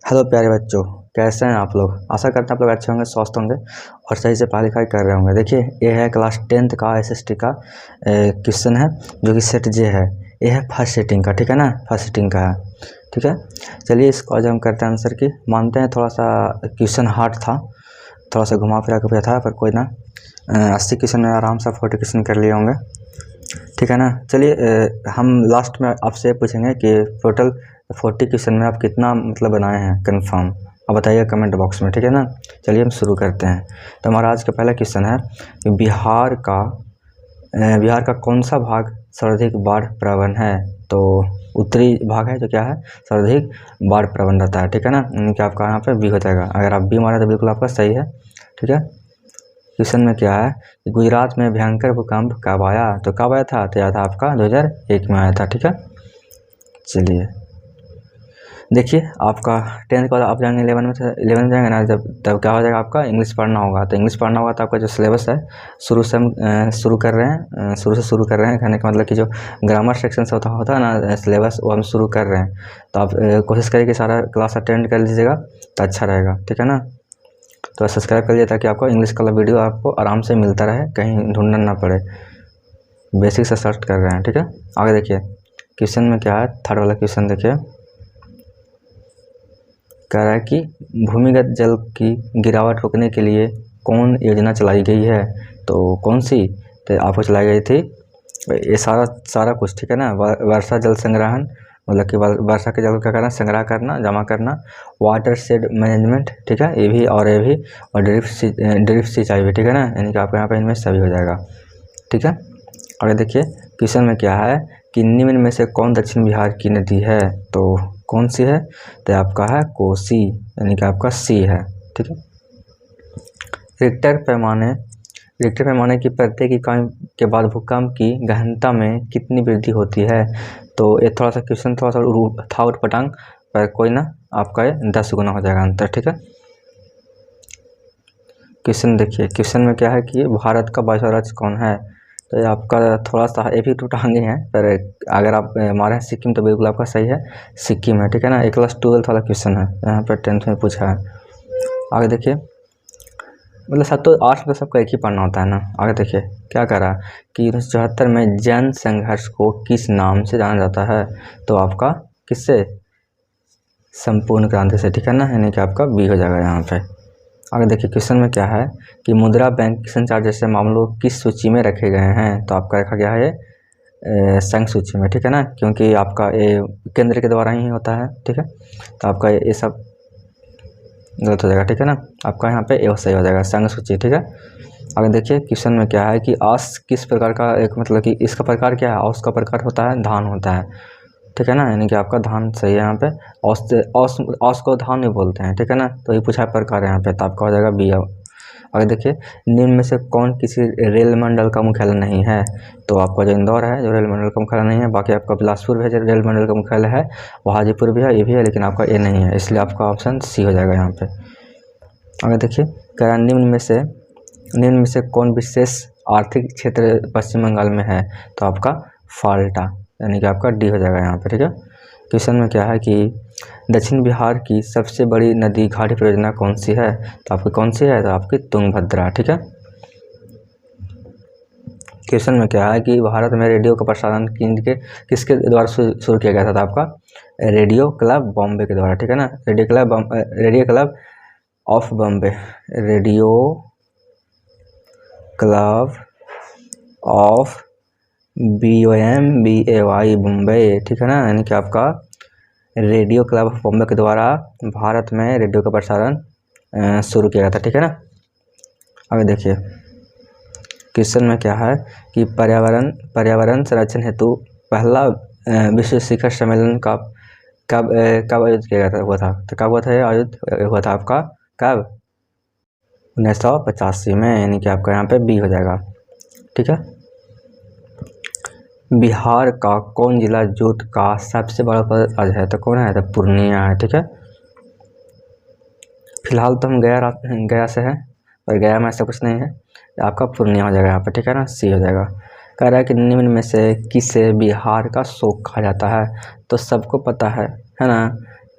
Hello प्यारे बच्चों, कैसे हैं आप लोग। आशा करते हैं आप लोग अच्छे होंगे, स्वस्थ होंगे और सही से पढ़ाई लिखाई कर रहे होंगे। देखिए, ये है क्लास 10th का एसएसटी का क्वेश्चन है जो कि सेट जे है। ये है फर्स्ट सेटिंग का, ठीक है ना, फर्स्ट सेटिंग का है, ठीक है। चलिए इसको आज हम करते हैं आंसर की। मानते हैं थोड़ा सा क्वेश्चन हार्ड था, थोड़ा सा घुमा फिरा के था, पर कोई ना 80 क्वेश्चन में आराम से 40 क्वेश्चन कर लिए होंगे, ठीक है ना। चलिए हम लास्ट में आपसे पूछेंगे कि टोटल 40 क्वेश्चन में आप कितना मतलब बनाए हैं कंफर्म, आप बताइए कमेंट बॉक्स में, ठीक है ना। चलिए हम शुरू करते हैं। तो हमारा आज का पहला क्वेश्चन है कि बिहार का कौन सा भाग सर्वाधिक बाढ़ प्रवण है। तो उत्तरी भाग है जो क्या है, सर्वाधिक बाढ़ प्रवण रहता है, ठीक है ना। कि आपका यहाँ पे बी हो जाएगा। अगर आप बी मारे तो बिल्कुल आपका सही है, ठीक है। क्वेश्चन में क्या है कि गुजरात में भयंकर भूकंप कब आया। तो कब आया था, तो आया था आपका 2001 में आया था, ठीक है। चलिए देखिए, आपका 10th के बाद आप जाएंगे 11 में, 11 में जाएंगे ना, जब तब क्या हो जाएगा आपका इंग्लिश पढ़ना होगा। तो इंग्लिश पढ़ना होगा तो आपका जो सिलेबस है शुरू से हम शुरू कर रहे हैं, शुरू से शुरू कर रहे हैं। कहने का मतलब कि जो ग्रामर सेक्शन से होता है ना सिलेबस, वो हम शुरू कर रहे हैं। तो आप कोशिश करिए कि सारा क्लास अटेंड कर लीजिएगा तो अच्छा रहेगा, ठीक है ना। तो सब्सक्राइब कर लीजिए ताकि आपको इंग्लिश का वीडियो आपको आराम से मिलता रहे, कहीं ढूंढना ना पड़े। बेसिक से सर्च कर रहे हैं, ठीक है। आगे देखिए क्वेश्चन में क्या है, थर्ड वाला क्वेश्चन देखिए। कह रहा है कि भूमिगत जल की गिरावट रोकने के लिए कौन योजना चलाई गई है। तो कौन सी, तो आपको चलाई गई थी ये सारा कुछ, ठीक है ना। वर्षा जल संग्रहण, मतलब कि वर्षा के जल का क्या करना, संग्रह करना, जमा करना, वाटर शेड मैनेजमेंट, ठीक है, ये भी और ड्रिप सिंचाई भी, ठीक है ना। यानी कि आपको यहाँ पे इनमें सभी हो जाएगा, ठीक है। आगे देखिए क्वेश्चन में क्या है कि निम्न में से कौन दक्षिण बिहार की नदी है। तो कौन सी है, तो आपका है कोसी, यानी कि आपका सी है, ठीक है। रिक्टर पैमाने की प्रत्येक इकाई के बाद भूकंप की गहनता में कितनी वृद्धि होती है। तो ये थोड़ा सा क्वेश्चन थोड़ा सा था उटपटांग, पर कोई ना, आपका ये 10 गुना हो जाएगा अंतर, ठीक है। क्वेश्चन देखिए, क्वेश्चन में क्या है कि भारत का 22वां राज्य कौन है। तो ये आपका थोड़ा सा ये भी टूटांगे हैं, पर अगर आप हमारे सिक्किम तो बिल्कुल आपका सही है, सिक्किम है, ठीक है ना। ये क्लास 12th वाला क्वेश्चन है, यहाँ पर 10th में पूछा है। आगे देखिए, मतलब सब तो 8 में तो सबका एक ही पढ़ना होता है ना। आगे देखिए क्या कह रहा है कि 1974 में जन संघर्ष को किस नाम से जाना जाता है। तो आपका किससे, संपूर्ण क्रांति से, ठीक है ना, यानी कि आपका बी हो जाएगा यहाँ पे। आगे देखिए क्वेश्चन में क्या है कि मुद्रा बैंक संचार जैसे मामलों किस सूची में रखे गए हैं। तो आपका रखा गया है संघ सूची में, ठीक है ना, क्योंकि आपका ये केंद्र के द्वारा ही होता है, ठीक है। तो आपका ये सब गलत हो जाएगा, ठीक है ना। आपका यहाँ पे ए सही हो जाएगा, संघ सूची, ठीक है। आगे देखिए क्वेश्चन में क्या है कि औस किस प्रकार का, एक मतलब कि इसका प्रकार क्या है, औस का प्रकार होता है धान होता है, ठीक है ना, यानी कि आपका धान सही है यहाँ पे। औस को धान भी बोलते हैं, ठीक है ना। तो ये पूछा है प्रकार यहाँ पे, तो आपका हो जाएगा बी। आगे देखिए निम्न में से कौन किसी रेल मंडल का मुख्यालय नहीं है। तो आपका जो इंदौर है जो रेल मंडल का मुख्यालय नहीं है। बाकी आपका बिलासपुर भी रेल मंडल का मुख्यालय है, हाजीपुर भी है, ये भी है, लेकिन आपका ए नहीं है, इसलिए आपका ऑप्शन सी हो जाएगा यहाँ पे। आगे देखिए कह रहा निम्न में से कौन विशेष आर्थिक क्षेत्र पश्चिम बंगाल में है। तो आपका फाल्टा, यानी कि आपका डी हो जाएगा यहाँ पे, ठीक है। क्वेश्चन में क्या है कि दक्षिण बिहार की सबसे बड़ी नदी घाटी परियोजना कौन सी है। तो आपकी कौन सी है, तो आपकी तुंगभद्रा, ठीक है। क्वेश्चन में क्या है कि भारत में रेडियो का प्रसारण किसके द्वारा शुरू किया गया था। तो आपका रेडियो क्लब बॉम्बे के द्वारा, ठीक है ना। Radio club of Bombay, radio club of BOMBAY Bombay, ठीक है ना, यानी कि आपका रेडियो क्लब ऑफ बॉम्बे के द्वारा भारत में रेडियो का प्रसारण शुरू किया गया था, ठीक है ना। आगे देखिए क्वेश्चन में क्या है कि पर्यावरण संरक्षण हेतु पहला विश्व शिखर सम्मेलन कब आयोजित किया गया हुआ था। तो कब हुआ था, आयोजित हुआ था आपका कब, 1985 में, यानी कि आपका यहाँ पे बी हो जाएगा, ठीक है। बिहार का कौन जिला जूट का सबसे बड़ा उत्पादक है। तो कौन है, तो पूर्णिया है, ठीक है। फिलहाल तो हम गया से है, और गया में ऐसा कुछ नहीं है, आपका पूर्णिया हो जाएगा यहाँ पे, ठीक है ना, सी हो जाएगा। कह रहा है कि निम्न में से किसे बिहार का शोक कहा जाता है। तो सबको पता है ना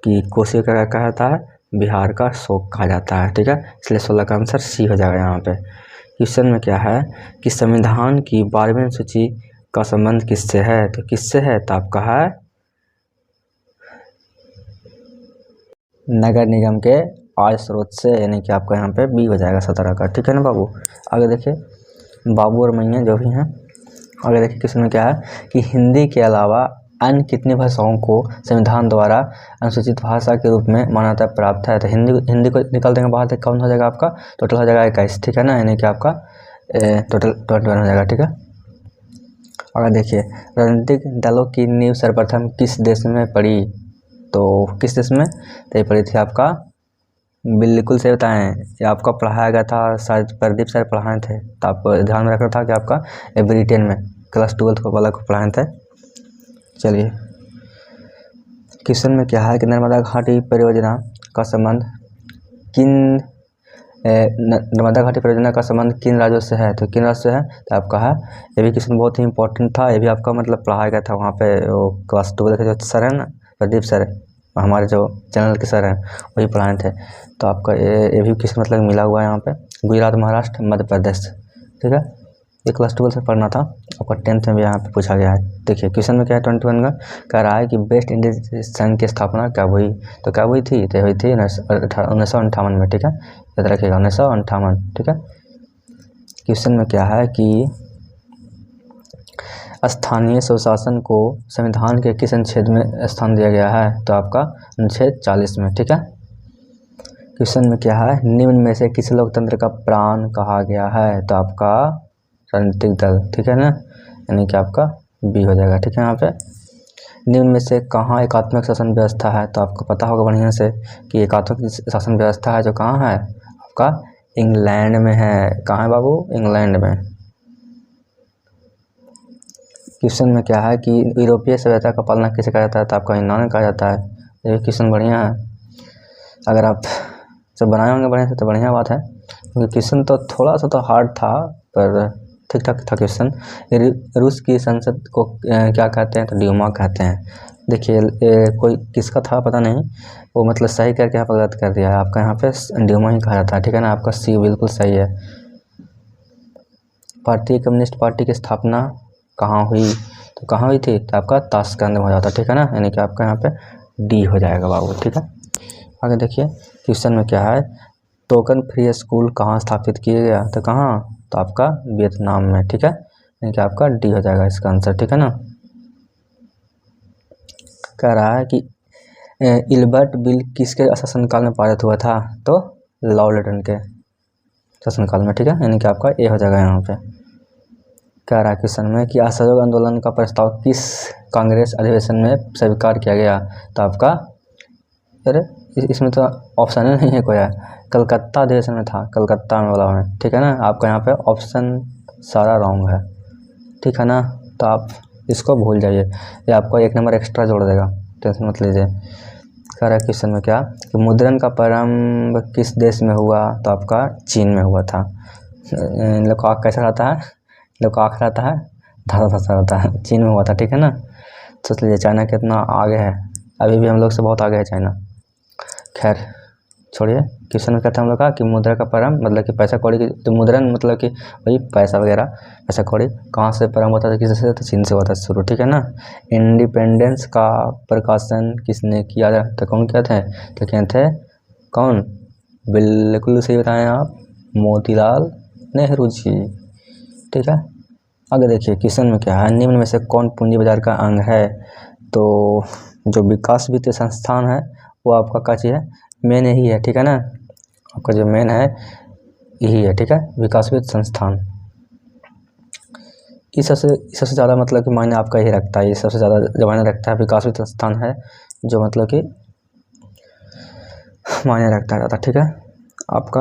कि कोसी का क्या कहता है, बिहार का शोक कहा जाता है, ठीक है। इसलिए 16 का आंसर सी हो जाएगा यहाँ पे। क्वेश्चन में क्या है कि संविधान की 12वीं सूची का संबंध किससे है, तो किससे है, तो आपका है नगर निगम के आय स्रोत से, यानी कि आपका यहाँ पे बी हो जाएगा 17 का, ठीक है ना बाबू। आगे देखिए बाबू और मैया जो भी हैं, आगे देखिए क्वेश्चन में क्या है कि हिंदी के अलावा अन्य कितनी भाषाओं को संविधान द्वारा अनुसूचित भाषा के रूप में मान्यता प्राप्त है, तो हिंदी को निकाल देंगे बाहर, तक कौन हो जाएगा आपका, टोटल हो जाएगा 21, ठीक है ना, यानी कि आपका टोटल 21 हो जाएगा, ठीक है। अगर देखिए राजनीतिक दलों की नींव सर्वप्रथम किस देश में पड़ी, तो किस देश में, तो ये पड़ी थी आपका, बिल्कुल सही बताएं, ये आपका पढ़ाया गया था, शायद प्रदीप सर पढ़ाए थे, तो आप ध्यान में रखना था कि आपका ब्रिटेन में क्लास 12 को वाला को पढ़ाए थे। चलिए क्वेश्चन में क्या है कि नर्मदा घाटी परियोजना का संबंध नर्मदा घाटी परियोजना का संबंध किन राज्यों से है, तो किन राज्यों से है, तो आपका है, ये भी क्वेश्चन बहुत ही इंपॉर्टेंट था, ये भी आपका मतलब पढ़ाया गया था वहाँ पे, वो क्लास 12 के जो सर है ना प्रदीप सर, हमारे जो चैनल के सर हैं वही पढ़ाए थे, तो आपका ये भी क्वेश्चन मतलब मिला हुआ है यहाँ पे, गुजरात, महाराष्ट्र, मध्य प्रदेश, ठीक है। ये क्लास 12 से पढ़ना था, आपका 10th में भी यहाँ पे पूछा गया है। देखिए क्वेश्चन में क्या है 21 का, कह रहा है कि वेस्ट इंडीज संघ की स्थापना कब हुई, तो कब हुई थी, तो हुई थी 1958 में, ठीक है, याद रखिएगा 1958, ठीक है। क्वेश्चन में क्या है कि स्थानीय स्वशासन को संविधान के किस अनुच्छेद में स्थान दिया गया है, तो आपका अनुच्छेद 40 में, ठीक है। क्वेश्चन में क्या है निम्न में से किस लोकतंत्र का प्राण कहा गया है, तो आपका राजनीतिक दल, ठीक है ना, यानी कि आपका बी हो जाएगा, ठीक है। यहाँ पे निम्न में से कहाँ एकात्मक शासन व्यवस्था है, तो आपको पता होगा बढ़िया से कि एकात्मक शासन व्यवस्था है जो कहाँ है, आपका इंग्लैंड में है। कहाँ है बाबू, इंग्लैंड में। क्वेश्चन में क्या है कि यूरोपीय सभ्यता का पालना किसे कहा जाता है, तो आपका यूनान कहा जाता है। ये क्वेश्चन बढ़िया है, अगर आप सब बनाए होंगे बढ़िया से तो बढ़िया बात है, क्योंकि क्वेश्चन तो थोड़ा सा तो हार्ड था पर ठीक ठाक था क्वेश्चन। रूस की संसद को क्या कहते हैं, तो ड्यूमा कहते हैं। देखिए कोई किसका था पता नहीं, वो मतलब सही करके यहाँ पर गलत कर दिया है, आपका यहाँ पे ड्यूमा ही कहा जाता है, ठीक है ना, आपका सी बिल्कुल सही है। भारतीय कम्युनिस्ट पार्टी की स्थापना कहाँ हुई, तो कहाँ हुई थी, तो आपका ताशकंद में हो जाता, ठीक है ना, यानी कि आपका यहाँ पे डी हो जाएगा बाबू, ठीक है। आगे देखिए क्वेश्चन में क्या है टोकन फ्री स्कूल कहाँ स्थापित किया गया, तो कहाँ, तो आपका वियतनाम में, ठीक है, यानी कि आपका डी हो जाएगा इसका आंसर, ठीक है ना। कह रहा है कि इल्बर्ट बिल किसके शासनकाल में पारित हुआ था, तो लॉर्ड के शासनकाल में, ठीक है, यानी कि आपका ए हो जाएगा यहाँ पे। कह रहा है क्वेश्चन में कि असहयोग आंदोलन का प्रस्ताव किस कांग्रेस अधिवेशन में स्वीकार किया गया, तो आपका अरे इसमें तो ऑप्शन नहीं है कोई, कलकत्ता अधिवेशन में था, कलकत्ता में वाला है, ठीक है ना, आपका यहाँ पे ऑप्शन सारा रॉन्ग है, ठीक है ना, तो आप इसको भूल जाइए, ये आपको 1 नंबर एक्स्ट्रा जोड़ देगा, टेंशन मत लीजिए। कह रहा है क्वेश्चन में क्या कि मुद्रण का प्रारंभ किस देश में हुआ, तो आपका चीन में हुआ था। इन लोग का आँख कैसा रहता है, लोग का आँख रहता है धारा धारा रहता है, चीन में हुआ था, ठीक है ना। सोच लीजिए चाइना कितना आगे है, अभी भी हम लोग से बहुत आगे है चाइना। खैर छोड़िए, क्वेश्चन में कहते हैं हम लोग का कि मुद्रा का प्रारंभ मतलब कि पैसा कौड़ी की, तो मुद्रण मतलब कि वही पैसा वगैरह, पैसा कौड़ी कहाँ से प्रारंभ होता था, किसी से, तो चीन से होता था शुरू, ठीक है ना। इंडिपेंडेंस का प्रकाशन किसने किया, तो कौन किया थे, तो क्या थे, कौन, बिल्कुल सही बताएं आप, मोतीलाल नेहरू जी, ठीक है। आगे देखिए क्वेश्चन में क्या है निम्न में से कौन पूंजी बाजार का अंग है, तो जो विकास वित्तीय संस्थान है वो आपका क्या चीज़ है, मेन यही है, ठीक है ना, आपका जो मेन है यही है, ठीक है, विकास वित्त संस्थान। इस सबसे ज़्यादा मतलब कि मायने आपका यही रखता है, ये सबसे ज़्यादा जो मायने रखता है विकास वित्त संस्थान है जो मतलब कि मायने रखता है ज़्यादा, ठीक है। आपका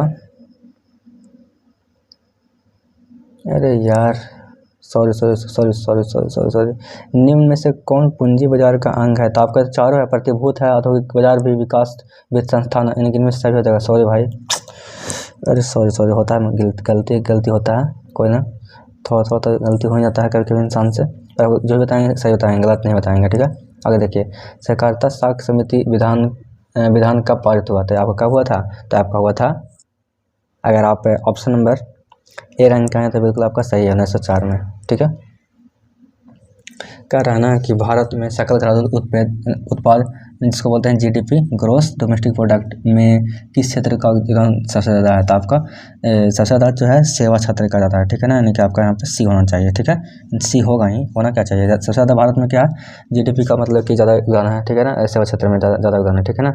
अरे यार सॉरी निम्न में से कौन पूंजी बाजार का अंग है, तो आपका चारों है, प्रतिभूत है, औद्योगिक बाजार भी, विकास वित्त संस्थान, इनमें से सभी हो जाएगा। सॉरी भाई, अरे सॉरी होता है, गलती होता है, कोई ना, थोड़ा तो गलती हो जाता है कभी कभी इंसान से, पर जो बताएंगे सही बताएंगे, गलत नहीं बताएंगे, ठीक है। आगे देखिए सहकारिता साख समिति विधान विधान कब पारित हुआ था, आपका कब हुआ था, तो आपका हुआ था, अगर आप ऑप्शन नंबर ए रैंक का है तो बिल्कुल आपका सही है, 1904 में। ठीक है, कह रहा है ना कि भारत में सकल घरेलू उत्पाद जिसको बोलते हैं जीडीपी, ग्रोस डोमेस्टिक प्रोडक्ट में किस क्षेत्र का योगदान सबसे ज़्यादा है, तो आपका सबसे ज़्यादा जो है सेवा क्षेत्र का ज़्यादा है। ठीक है ना, यानी कि आपका यहाँ पे सी होना चाहिए। ठीक है, सी होगा ही, होना क्या चाहिए, सबसे ज़्यादा भारत में क्या है, जीडीपी का मतलब कि ज़्यादा योगदान है। ठीक है ना, सेवा क्षेत्र में ज़्यादा योगदान है। ठीक है ना,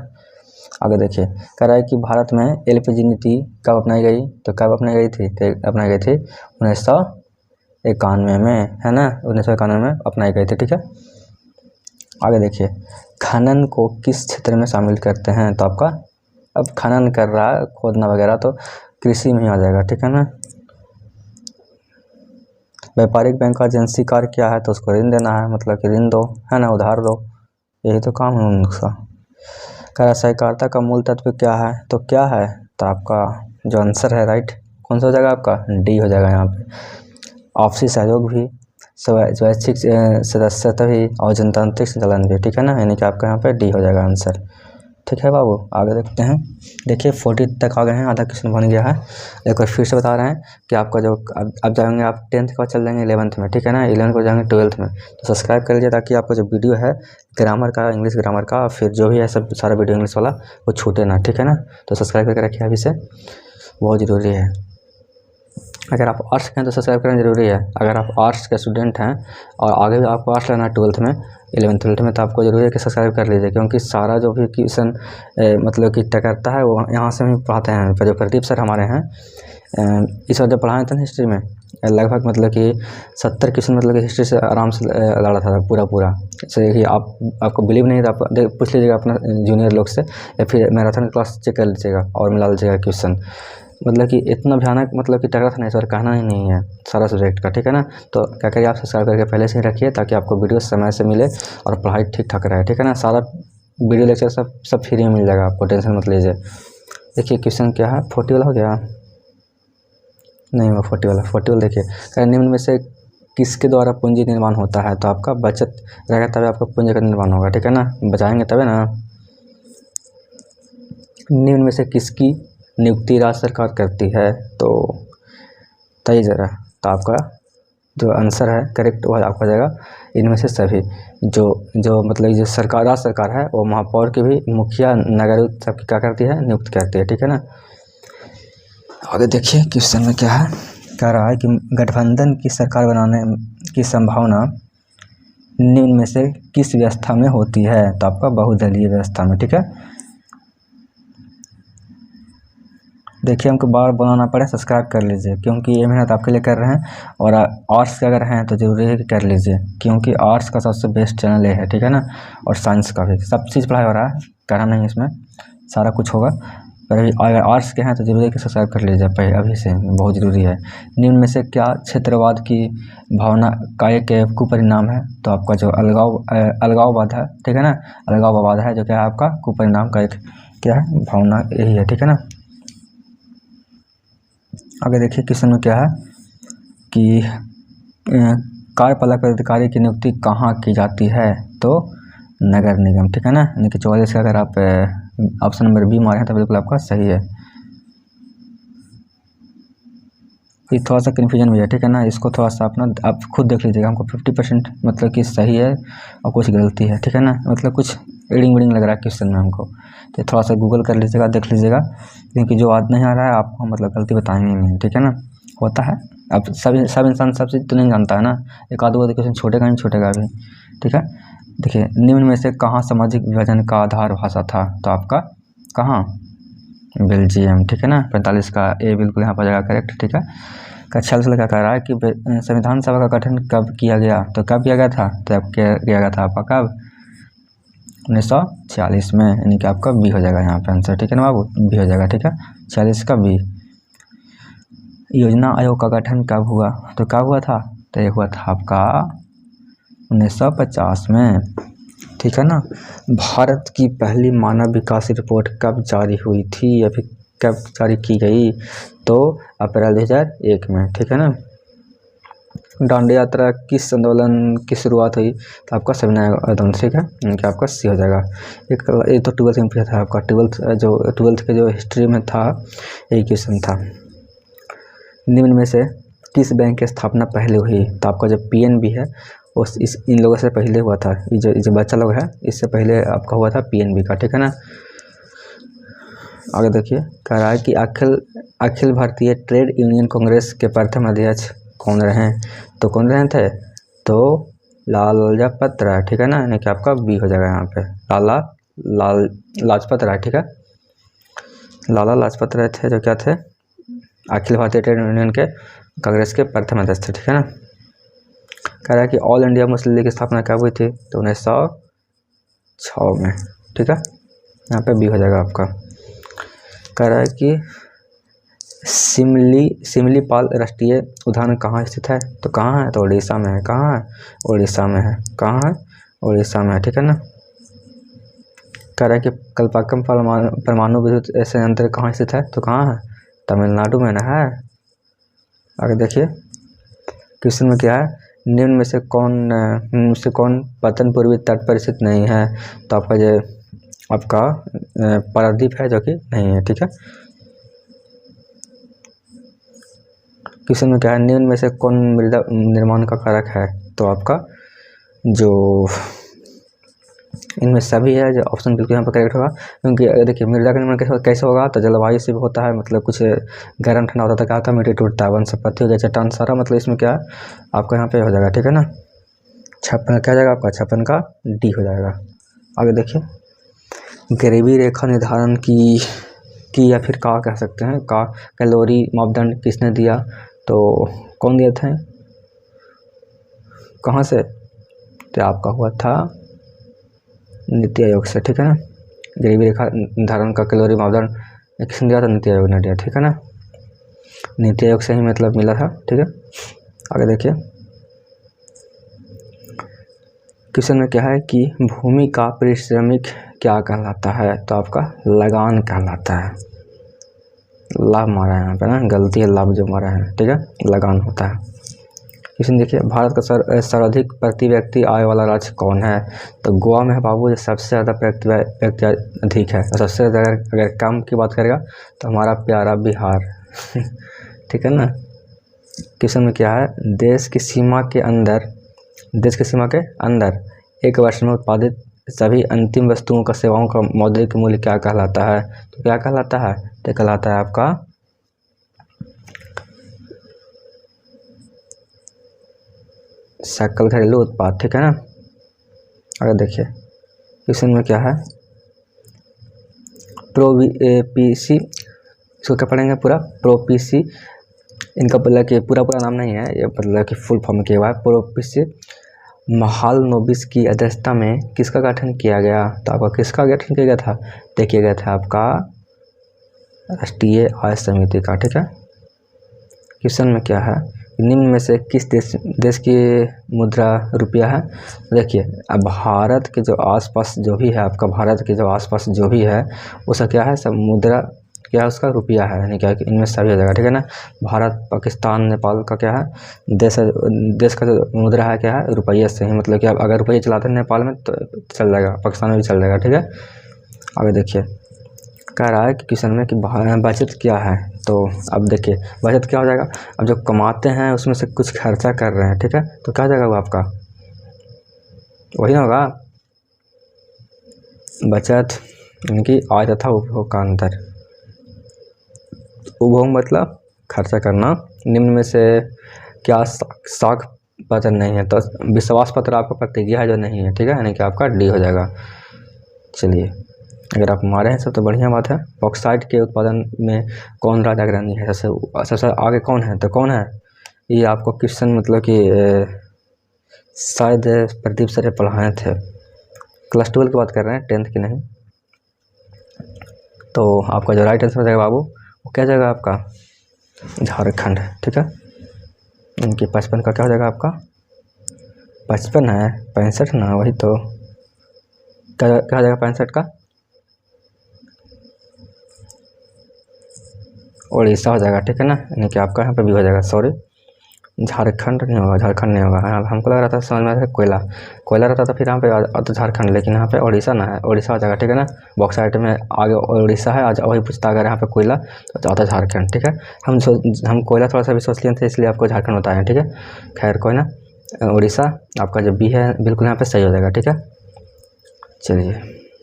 आगे देखिए, कह रहा है कि भारत में एलपीजी नीति कब अपनाई गई, तो कब अपनाई गई थी, तो अपनाई गई थी 1991 में, है ना, 1991 में अपनाई गई थी। ठीक है, आगे देखिए, खनन को किस क्षेत्र में शामिल करते हैं, तो आपका अब खनन कर रहा है, खोदना वगैरह, तो कृषि में ही आ जाएगा। ठीक है ना, व्यापारिक बैंक का एजेंसी कार्य क्या है, तो उसको ऋण देना है, मतलब कि ऋण दो, है ना, उधार दो, यही तो काम है उनका। कह रहा सहकारिता का मूल तत्व क्या है, तो क्या है, तो आपका जो आंसर है राइट, कौन सा हो जाएगा, आपका डी हो जाएगा यहाँ पे, आपसी सहयोग भी, स्वैच्छिक सदस्यता भी और जनतांत्रिक संचालन भी। ठीक है ना, यानी कि आपका यहाँ पे डी हो जाएगा आंसर। ठीक है बाबू, आगे देखते हैं। देखिए 40 तक आ गए हैं, आधा क्वेश्चन बन गया है। एक बार फिर से बता रहे हैं कि आपका जो अब जाएंगे आप 10th के बाद चल जाएंगे 11th में। ठीक है ना, 11th को जाएंगे 12th में, तो सब्सक्राइब कर लीजिए ताकि आपका जो वीडियो है ग्रामर का, इंग्लिश ग्रामर का, फिर जो भी है सब सारा वीडियो इंग्लिश वाला वो छूटे ना। ठीक है ना, तो सब्सक्राइब करके रखिए अभी से, बहुत ज़रूरी है। अगर आप आर्ट्स के हैं तो सब्सक्राइब करना जरूरी है। अगर आप आर्ट्स के स्टूडेंट हैं और आगे भी आपको आर्ट्स लेना है 12th में, 11th 12th में, तो आपको जरूरी है कि सब्सक्राइब कर लीजिए, क्योंकि सारा जो भी क्वेश्चन मतलब कि तय करता है वो यहाँ से हम पढ़ाते हैं। जो प्रदीप सर हमारे हैं, इस वजह पढ़ाए थे ना हिस्ट्री में, लगभग मतलब कि 70 क्वेश्चन मतलब कि हिस्ट्री से आराम से लड़ा था पूरा। जैसे कि आपको बिलीव नहीं था, आप पूछ लीजिएगा अपना जूनियर लोग से, या फिर मैराथन क्लास चेक कर लीजिएगा और मिला लीजिएगा क्वेश्चन। मतलब कि इतना भयानक मतलब कि टकरा था ना, इस बार कहना ही नहीं है सारा सब्जेक्ट का। ठीक है ना, तो क्या करिए आप सब्सक्राइब करके पहले से ही रखिए ताकि आपको वीडियो समय से मिले और पढ़ाई ठीक ठाक रहे। ठीक है ना, सारा वीडियो लेक्चर सब फ्री में मिल जाएगा, आपको टेंशन मत लीजिए। देखिए क्वेश्चन क्या है, 40 वाला हो गया, नहीं वो 40 वाला देखिए, निम्न में से किसके द्वारा पूंजी निर्माण होता है, तो आपका बचत रहेगा तभी आपका पूंजी का निर्माण होगा। ठीक है ना, बचाएंगे तभी ना। निम्न में से किसकी नियुक्ति राज्य सरकार करती है, तो तय जरा, तो आपका जो आंसर है करेक्ट वो आपका जाएगा इनमें से सभी। जो मतलब जो सरकार, राज्य सरकार है, वो महापौर की भी, मुखिया, नगर सबकी क्या करती है, नियुक्त करती है। ठीक है ना, आगे देखिए क्वेश्चन में क्या है, कह रहा है कि गठबंधन की सरकार बनाने की संभावना निम्न में से किस व्यवस्था में होती है, तो आपका बहुदलीय व्यवस्था में। ठीक है, देखिए हमको बार बनाना पड़े, सब्सक्राइब कर लीजिए, क्योंकि ये मेहनत आपके लिए कर रहे हैं। और आर्ट्स के अगर हैं तो ज़रूरी है कि कर लीजिए, क्योंकि आर्ट्स का सबसे बेस्ट चैनल ये है। ठीक है ना, और साइंस का भी सब चीज़ पढ़ाई हो रहा है, करना नहीं इसमें सारा कुछ होगा, पर अगर आर्ट्स के हैं तो ज़रूरी है कि सब्सक्राइब कर लीजिए पहले, अभी से बहुत ज़रूरी है। निम्न में से क्या क्षेत्रवाद की भावना का एक कुपरिणाम है, तो आपका जो अलगाववाद है। ठीक है ना, अलगाववाद है जो क्या है आपका कुपरिणाम का एक क्या है भावना, यही है। ठीक है ना, आगे देखिए क्वेश्चन में क्या है कि कार्यपालक अधिकारी की नियुक्ति कहाँ की जाती है, तो नगर निगम। ठीक है ना, यानी कि 44 का अगर आप ऑप्शन नंबर बी मारे हैं तो बिल्कुल आपका सही है। ये थोड़ा सा कन्फ्यूजन भी है। ठीक है ना, इसको थोड़ा सा अपना आप खुद देख लीजिएगा, हमको 50% मतलब कि सही है और कुछ गलती है। ठीक है ना, मतलब कुछ एडिंग वेडिंग लग रहा है क्वेश्चन में हमको, तो थोड़ा सा गूगल कर लीजिएगा, देख लीजिएगा, क्योंकि जो आज नहीं आ रहा है आपको मतलब गलती बताएंगे नहीं। ठीक है ना, होता है, अब सब इंसान सब चीज़ तो नहीं जानता है ना, एक आध क्वेश्चन छूटेगा नहीं, छूटेगा अभी। ठीक है, देखिए निम्न में से कहाँ सामाजिक विभाजन का आधार भाषा था, तो आपका कहाँ, बेल्जियम। ठीक है ना, 45 का ए बिल्कुल यहाँ पर जाएगा करेक्ट। ठीक है, कक्षा क्या कह रहा है कि संविधान सभा का गठन कब किया गया, तो कब किया गया था, तो अब किया गया था आपका कब, 1946 में, यानी कि आपका बी हो जाएगा यहाँ पे आंसर। ठीक है ना बाबू, बी हो जाएगा। ठीक है, 46 का बी। योजना आयोग का गठन कब हुआ, तो कब हुआ था, तो ये हुआ था आपका 1950 में। ठीक है ना, भारत की पहली मानव विकास रिपोर्ट कब जारी हुई थी, या फिर कब जारी की गई, तो अप्रैल 2001 में। ठीक है ना, दांडी यात्रा किस आंदोलन की शुरुआत हुई, तो आपका सविनय आंदोलन, ठीक है, इनके आपका सी हो जाएगा। ये तो 12th में पूछा था आपका, 12th के जो हिस्ट्री में था यही क्वेश्चन था। निम्न में से किस बैंक की स्थापना पहले हुई, तो आपका जो पीएनबी है उस इन लोगों से पहले हुआ था। ये जो बच्चा लोग है इससे पहले आपका हुआ था पीएनबी का, ठीक है ना। आगे देखिए, कह रहा है कि अखिल भारतीय ट्रेड यूनियन कांग्रेस के प्रथम अध्यक्ष कौन रहे, तो कौन रहे थे, तो लाला लाजपत राय, ठीक है ना, यानी कि आपका बी हो जाएगा यहाँ पे, लाजपत राय, ठीक है। लाला लाजपत राय थे जो क्या थे, अखिल भारतीय ट्रेड यूनियन के कांग्रेस के प्रथम अध्यक्ष थे, ठीक है ना। कह रहा है कि ऑल इंडिया मुस्लिम लीग की स्थापना कब हुई थी, तो 1906 में, ठीक है, यहाँ पे बी हो जाएगा आपका। कह रहा है कि सिमलीपाल राष्ट्रीय उद्यान कहाँ स्थित है, तो कहाँ है, तो उड़ीसा में है। कहाँ है, उड़ीसा में है। कहाँ है, उड़ीसा में है, ठीक है ना। कह रहा है कि कल्पाकम परमाणु विद्युत संयंत्र कहाँ स्थित है, तो कहाँ है, तमिलनाडु में ना है। आगे देखिए, क्वेश्चन में क्या है, निम्न में से कौन पतन पूर्वी तट पर स्थित नहीं है, तो आपका जो आपका पारादीप है जो कि नहीं है, ठीक है। क्वेश्चन में क्या है, निम्न में से कौन मृदा निर्माण का कारक है, तो आपका जो इनमें सभी है, जो ऑप्शन बिल्कुल यहाँ पर करेक्ट होगा, क्योंकि देखिए मृदा का निर्माण कैसे होगा, तो जलवायु से भी होता है, मतलब कुछ गर्म ठंडा होता है, क्या होता है, मिट्टी टूटता है, वनस्पति हो गया, चट्टान सारा, मतलब इसमें क्या है आपका यहाँ पे हो जाएगा, ठीक है ना। 56 क्या जाएगा आपका, 56 का डी हो जाएगा। आगे देखिए, गरीबी रेखा निर्धारण की या फिर का कह सकते हैं, का कैलोरी मापदंड किसने दिया, तो कौन दिया था, कहाँ से, तो आपका हुआ था नीति आयोग से, ठीक है ना। गरीबी रेखा निर्धारण का कैलोरी मापदंड किसने दिया था, नीति आयोग ने दिया, ठीक है ना। नीति आयोग से ही मतलब मिला था, ठीक है। आगे देखिए, क्वेश्चन में क्या है कि भूमि का पारिश्रमिक क्या कहलाता है, तो आपका लगान कहलाता है। लाभ मारा है यहाँ पे ना, गलती है, लाभ जो मारा है, ठीक है, लगान होता है। क्वेश्चन देखिए, भारत का सर्वाधिक प्रति व्यक्ति आय वाला राज्य कौन है, तो गोवा में है बाबू, जो सबसे ज़्यादा व्यक्ति अधिक है, और सबसे ज़्यादा अगर कम की बात करेगा तो हमारा प्यारा बिहार ठीक है ना। क्वेश्चन में क्या है, देश की सीमा के अंदर एक वर्ष में उत्पादित सभी अंतिम वस्तुओं का सेवाओं का मौद्रिक मूल्य क्या कहलाता है, तो क्या कहलाता है, तो कहलाता है आपका सकल घरेलू उत्पाद, ठीक है ना। अगर देखिए, क्वेश्चन में क्या है, प्रोपीसी, इसको क्या पढ़ेंगे पूरा, प्रोपीसी, इनका मतलब कि पूरा नाम नहीं है, ये मतलब कि फुल फॉर्म किया हुआ है। प्रोपीसी महालनोबिस की अध्यक्षता में किसका गठन किया गया, तो आपका किसका गठन किया गया था, देखिए गया था आपका राष्ट्रीय आय समिति का, ठीक है। क्वेश्चन में क्या है, निम्न में से किस देश की मुद्रा रुपया है, देखिए अब भारत के जो आसपास जो भी है, आपका भारत के जो आसपास जो भी है उसका क्या है, सब मुद्रा क्या है, उसका रुपया है, यानी क्या इनमें सभी हो जाएगा, ठीक है ना। भारत, पाकिस्तान, नेपाल का क्या है, देश का जो मुद्रा है क्या है, रुपये से ही, मतलब कि अब अगर रुपये चलाते हैं नेपाल में तो चल जाएगा, पाकिस्तान में भी चल जाएगा, ठीक है। आगे देखिए, कह रहा है कि क्वेश्चन में कि बचत क्या है, तो अब देखिए बचत क्या हो जाएगा, अब जो कमाते हैं उसमें से कुछ खर्चा कर रहे हैं, ठीक है, तो क्या हो जाएगा वो आपका, वही ना होगा बचत, यानी कि आय तथा उपभोग का अंतर। उपभोग मतलब खर्चा करना। निम्न में से क्या साख पत्र नहीं है, तो विश्वास पत्र आपका प्रतिज्ञा है जो नहीं है, ठीक है, यानी कि आपका डी हो जाएगा। चलिए, अगर आप मारे हैं सब तो बढ़िया बात है। बॉक्साइट के उत्पादन में कौन राज्य अग्रणी है, सबसे आगे कौन है, तो कौन है, ये आपको क्वेश्चन मतलब कि शायद प्रदीप सर पढ़ाए थे, क्लास 12 की बात कर रहे हैं, 10th की नहीं। तो आपका जो राइट आंसर हो जाएगा बाबू, वो क्या जाएगा आपका, झारखंड, ठीक है। इनकी 55 का क्या हो जाएगा आपका, 55 है, 65 ना, वही तो क्या हो जाएगा 65 का, उड़ीसा हो जाएगा, ठीक है ना, यानी कि आपका यहाँ पे भी हो जाएगा, सॉरी झारखंड नहीं होगा, झारखंड नहीं होगा। हाँ, हमको लग रहा था, समझ में आया था कोयला, कोयला रहता तो फिर यहाँ पे तो झारखंड, लेकिन यहाँ पे उड़ीसा ना है, उड़ीसा हो जाएगा, ठीक है ना। बॉक्साइट में आगे उड़ीसा है, आज वही पूछता अगर यहाँ पे कोयला तो आता झारखंड, ठीक है। हम कोयला थोड़ा सा भी सोच लिए थे, इसलिए आपको झारखंड बताएं, ठीक है। खैर कोई ना, उड़ीसा आपका जो बी है बिल्कुल यहाँ पे सही हो जाएगा, ठीक है। चलिए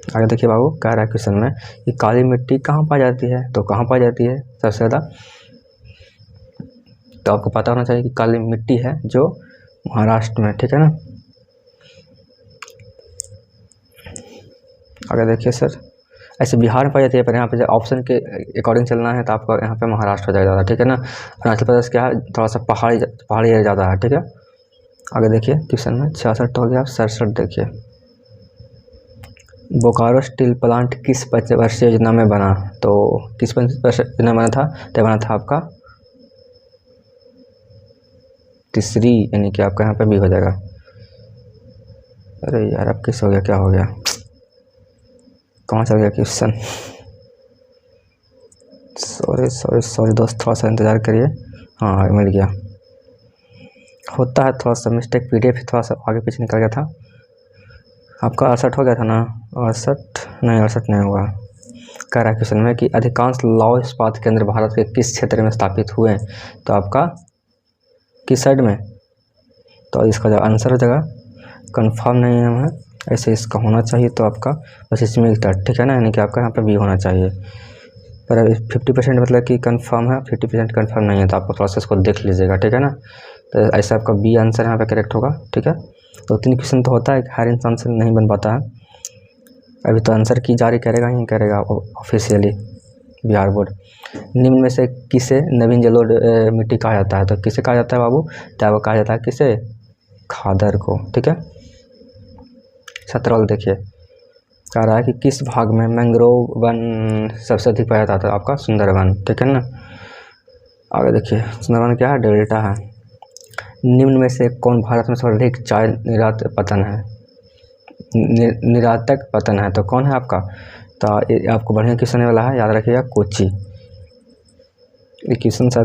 आगे देखिए बाबू, कह रहा है क्वेश्चन में कि काली मिट्टी कहाँ पाई जाती है, तो कहाँ पाई जाती है सबसे ज़्यादा, तो आपको पता होना चाहिए कि काली मिट्टी है जो महाराष्ट्र में, ठीक है ना। आगे देखिए सर, ऐसे बिहार में पाई जाती है, पर यहाँ पे ऑप्शन के अकॉर्डिंग चलना है तो आपका यहाँ पे महाराष्ट्र हो जाएगा, ठीक है ना। अरुणाचल प्रदेश क्या है, थोड़ा सा पहाड़ी एरिया ज़्यादा है, ठीक है। आगे देखिए क्वेश्चन में 66 हो गया, 67 देखिए। बोकारो स्टील प्लांट किस पंचवर्षीय योजना में बना, तो किस पंचवर्षीय योजना में बना था, तो बना था आपका तीसरी, यानी कि आपका यहाँ पे भी हो जाएगा। अरे यार अब किस हो गया, क्या हो गया, कहाँ चल गया क्वेश्चन, सॉरी दोस्त, थोड़ा सा इंतज़ार करिए। हाँ मिल गया, होता है थोड़ा सा मिस्टेक, पीडीएफ थोड़ा सा आगे पीछे निकल गया था। आपका 68 हो गया था ना, 68 नहीं, 68 नहीं हुआ। कह रहा है क्वेश्चन में कि अधिकांश लौह इस्पात केंद्र भारत के किस क्षेत्र में स्थापित हुए, तो आपका किस साइड में, तो इसका जो आंसर हो जाएगा, कंफर्म नहीं है हमें, ऐसे इसका होना चाहिए, तो आपका बस इसमें स्टार्ट, ठीक है ना, यानी कि आपका यहाँ पे बी होना चाहिए। पर अभी 50% मतलब कि कंफर्म है, 50% कंफर्म नहीं है, तो आपको थोड़ा सा इसको देख लीजिएगा, ठीक है ना। तो ऐसा आपका बी आंसर यहाँ पे करेक्ट होगा, ठीक है। तो 3 क्वेश्चन तो होता है, हर इंसान से नहीं बन पाता है। अभी तो आंसर की जारी करेगा ही करेगा ऑफिशियली बिहार बोर्ड। निम्न में से किसे नवीन जलोढ़ मिट्टी कहा जाता है, तो किसे कहा जाता है बाबू, तो वो कहा जाता है किसे, खादर को, ठीक है। 17 देखिए, कह रहा है कि किस भाग में मैंग्रोव वन सबसे अधिक पाया जाता है, आपका सुंदरवन, ठीक है ना। आगे देखिए, सुंदरवन क्या है, डेल्टा है। निम्न में से कौन भारत में सर्वाधिक चाय निर्यातक पतन है, तो कौन है आपका, तो ये आपको बढ़िया क्वेश्चन वाला है, याद रखिएगा, कोची। ये क्वेश्चन सर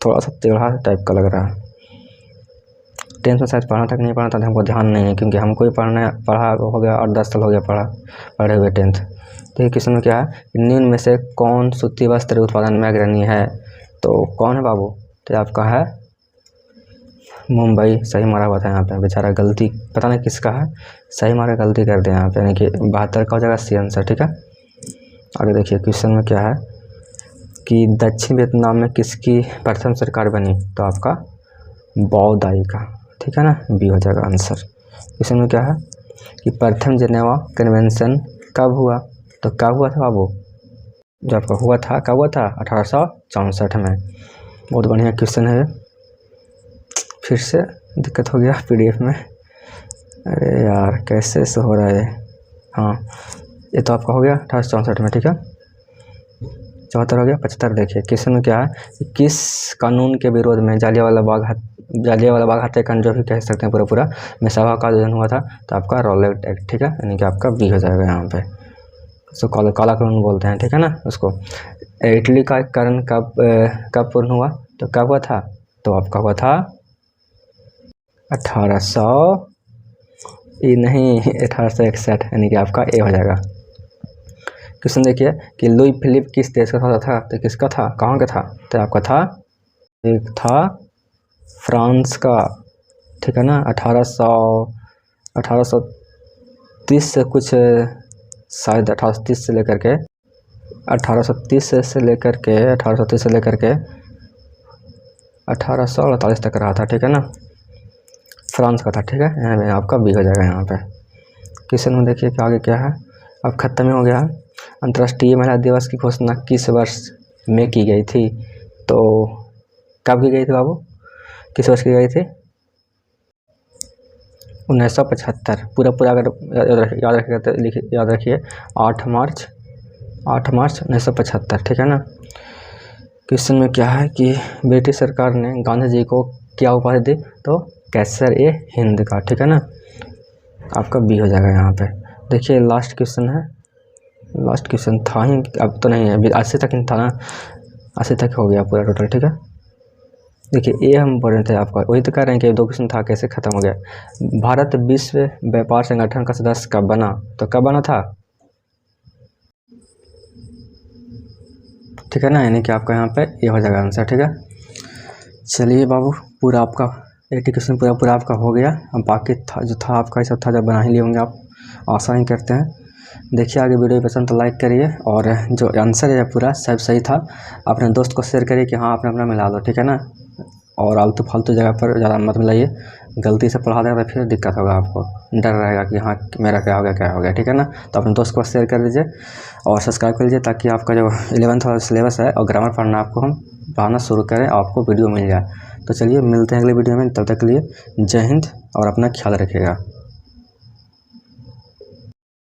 थोड़ा सा टेढ़ा टाइप का लग रहा है, 10th में शायद पढ़ा था कि नहीं पढ़ा था, हमको ध्यान नहीं है, क्योंकि हमको ही पढ़ा हो गया और 10 साल हो गया पढ़े हुए 10th। तो ये क्वेश्चन में क्या है, निम्न में से कौन सूती वस्त्र उत्पादन में अग्रणी है, तो कौन है बाबू, तो आपका है मुंबई, सही मारा हुआ था यहाँ पे, बेचारा गलती पता नहीं किसका है, सही मारा गलती कर दिया यहाँ पे, यानी कि 72 का हो जाएगा सी आंसर, ठीक है। आगे देखिए क्वेश्चन में क्या है कि दक्षिण वियतनाम में किसकी प्रथम सरकार बनी, तो आपका बॉ दाई का, ठीक है ना, बी हो जाएगा आंसर। क्वेश्चन में क्या है कि प्रथम जेनेवा कन्वेंशन कब हुआ, तो कब हुआ था बाबू, जो आपका हुआ था कब हुआ था, 1864 में। बहुत बढ़िया क्वेश्चन है, फिर से दिक्कत हो गया पीडीएफ में, अरे यार कैसे से हो रहा है। हाँ ये तो आपका हो गया 1864 में, ठीक है। 74 हो गया। 75 देखिए, क्वेश्चन में क्या है कि किस कानून के विरोध में जालियांवाला बाग हत्याकांड जो भी कह सकते हैं पूरा में सभा का आयोजन हुआ था, तो आपका रॉलेट एक्ट, ठीक है, यानी कि आपका बी हो जाएगा यहाँ पे, उसको काला कानून बोलते हैं, ठीक है ना उसको। इटली का कारण कब पूर्ण हुआ, तो कब हुआ था, तो आपका हुआ था 1800 नहीं 1861, यानी कि आपका ए हो जाएगा। क्वेश्चन देखिए कि लुई फिलिप किस देश का था, तो किसका था, कहाँ का था, तो आपका था, एक था फ्रांस का, ठीक है ना। 1830 से कुछ शायद 1830 से लेकर के 1848 तक रहा था, ठीक है ना, फ्रांस का था, ठीक है। यहाँ आपका बी हो जाएगा यहाँ पे। क्वेश्चन में देखिए कि आगे क्या है, अब खत्म ही हो गया। अंतर्राष्ट्रीय महिला दिवस की घोषणा किस वर्ष में की गई थी, तो कब की गई थी बाबू, किस वर्ष की गई थी, 1975। पूरा अगर याद रखिएगा तो लिखिए, याद रखिए 8 मार्च 1975, ठीक है ना। क्वेश्चन में क्या है कि ब्रिटिश सरकार ने गांधी जी को क्या उपाधि दी, तो कैसर ए हिंद का, ठीक है ना, आपका बी हो जाएगा यहाँ पे। देखिए लास्ट क्वेश्चन है, लास्ट क्वेश्चन था ही, अब तो नहीं है, 80 तक था ना, 80 तक हो गया पूरा टोटल, ठीक है। देखिए ये हम पढ़ रहे थे आपका, वही तो कह रहे हैं कि 2 क्वेश्चन था कैसे खत्म हो गया। भारत विश्व व्यापार संगठन का सदस्य कब बना, तो कब बना था, ठीक है ना, यानी कि आपका यहाँ पे ये हो जाएगा आंसर, ठीक है। चलिए बाबू, पूरा आपका 80 क्वेश्चन पूरा आपका हो गया। अब बाकी था जो था आपका ये सब था, जब बना ही लिए होंगे आप, आशा ही करते हैं। देखिए आगे वीडियो पसंद तो लाइक करिए, और जो आंसर है पूरा सब सही था, अपने दोस्त को शेयर करिए कि हाँ आपने अपना मिला लो, ठीक है ना। और आलतू फालतू जगह पर ज़्यादा मत मिलाइए, गलती से पढ़ा देगा तो फिर दिक्कत होगा, आपको डर रहेगा कि हाँ मेरा क्या हो गया, ठीक है ना। तो अपने दोस्त को शेयर कर दीजिए और सब्सक्राइब कर लीजिए, ताकि आपका जो 11th वाला सिलेबस है और ग्रामर पढ़ना आपको हम पढ़ाना शुरू करें, आपको वीडियो मिल जाए। तो चलिए मिलते हैं अगले वीडियो में, तब तक के लिए जय हिंद और अपना ख्याल रखिएगा।